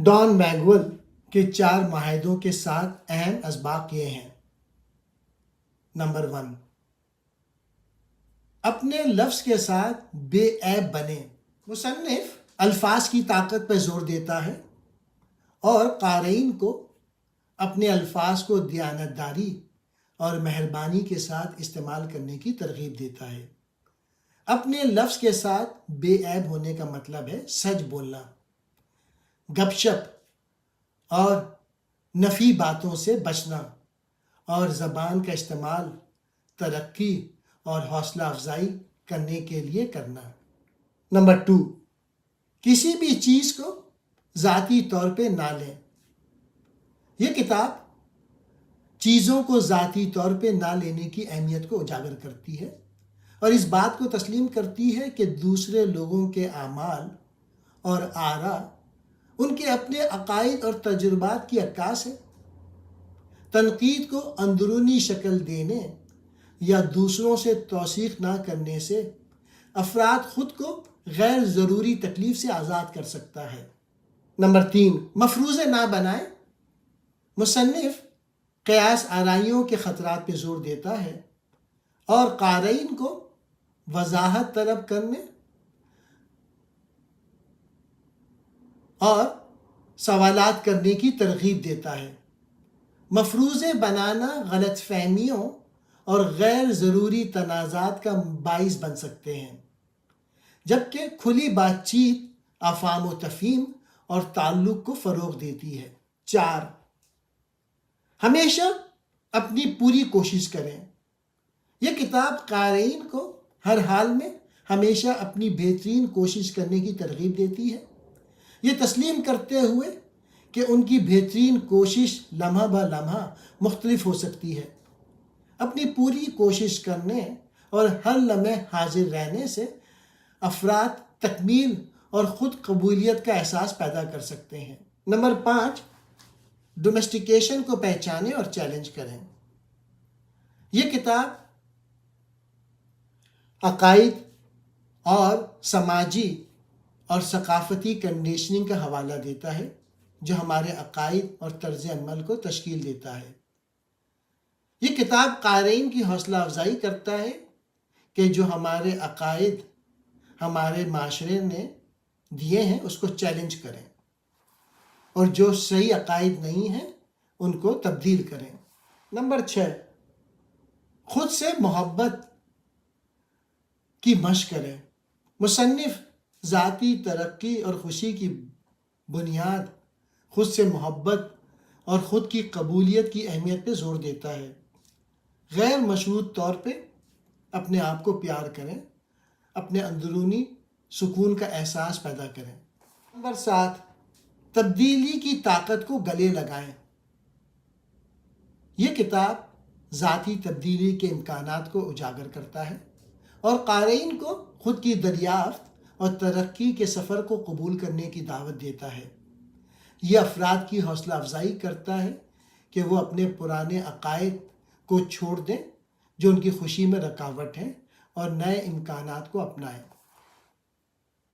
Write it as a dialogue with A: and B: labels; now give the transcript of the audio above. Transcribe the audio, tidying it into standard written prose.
A: Dawn Miguel کے 4 معاہدوں کے 7 اہم اسباق یہ ہیں۔ نمبر 1، اپنے لفظ کے ساتھ بے عیب بنیں۔ مصنف الفاظ کی طاقت پر زور دیتا ہے اور قارئین کو اپنے الفاظ کو دیانتداری اور مہربانی کے ساتھ استعمال کرنے کی ترغیب دیتا ہے۔ اپنے لفظ کے ساتھ بے عیب ہونے کا مطلب ہے سچ بولنا، گپ شپ اور نفی باتوں سے بچنا، اور زبان کا استعمال ترقی اور حوصلہ افزائی کرنے کے لیے کرنا۔ نمبر 2، کسی بھی چیز کو ذاتی طور پہ نہ لیں۔ یہ کتاب چیزوں کو ذاتی طور پہ نہ لینے کی اہمیت کو اجاگر کرتی ہے اور اس بات کو تسلیم کرتی ہے کہ دوسرے لوگوں کے اعمال اور آراء ان کے اپنے عقائد اور تجربات کی عکاس ہے۔ تنقید کو اندرونی شکل دینے یا دوسروں سے توثیق نہ کرنے سے افراد خود کو غیر ضروری تکلیف سے آزاد کر سکتا ہے۔ نمبر 3، مفروضے نہ بنائیں۔ مصنف قیاس آرائیوں کے خطرات پہ زور دیتا ہے اور قارئین کو وضاحت طلب کرنے اور سوالات کرنے کی ترغیب دیتا ہے۔ مفروضے بنانا غلط فہمیوں اور غیر ضروری تنازعات کا باعث بن سکتے ہیں، جبکہ کھلی بات چیت افہام و تفہیم اور تعلق کو فروغ دیتی ہے۔ 4، ہمیشہ اپنی پوری کوشش کریں۔ یہ کتاب قارئین کو ہر حال میں ہمیشہ اپنی بہترین کوشش کرنے کی ترغیب دیتی ہے، یہ تسلیم کرتے ہوئے کہ ان کی بہترین کوشش لمحہ بہ لمحہ مختلف ہو سکتی ہے۔ اپنی پوری کوشش کرنے اور ہر لمحے حاضر رہنے سے افراد تکمیل اور خود قبولیت کا احساس پیدا کر سکتے ہیں۔ نمبر 5، ڈومیسٹیکیشن کو پہچانیں اور چیلنج کریں۔ یہ کتاب عقائد اور سماجی اور ثقافتی کنڈیشننگ کا حوالہ دیتا ہے جو ہمارے عقائد اور طرز عمل کو تشکیل دیتا ہے۔ یہ کتاب قارئین کی حوصلہ افزائی کرتا ہے کہ جو ہمارے عقائد ہمارے معاشرے نے دیے ہیں اس کو چیلنج کریں اور جو صحیح عقائد نہیں ہیں ان کو تبدیل کریں۔ نمبر 6، خود سے محبت کی مشق کریں۔ مصنف ذاتی ترقی اور خوشی کی بنیاد خود سے محبت اور خود کی قبولیت کی اہمیت پہ زور دیتا ہے۔ غیر مشروط طور پہ اپنے آپ کو پیار کریں، اپنے اندرونی سکون کا احساس پیدا کریں۔ نمبر 7، تبدیلی کی طاقت کو گلے لگائیں۔ یہ کتاب ذاتی تبدیلی کے امکانات کو اجاگر کرتا ہے اور قارئین کو خود کی دریافت اور ترقی کے سفر کو قبول کرنے کی دعوت دیتا ہے۔ یہ افراد کی حوصلہ افزائی کرتا ہے کہ وہ اپنے پرانے عقائد کو چھوڑ دیں جو ان کی خوشی میں رکاوٹ ہیں اور نئے امکانات کو اپنائیں۔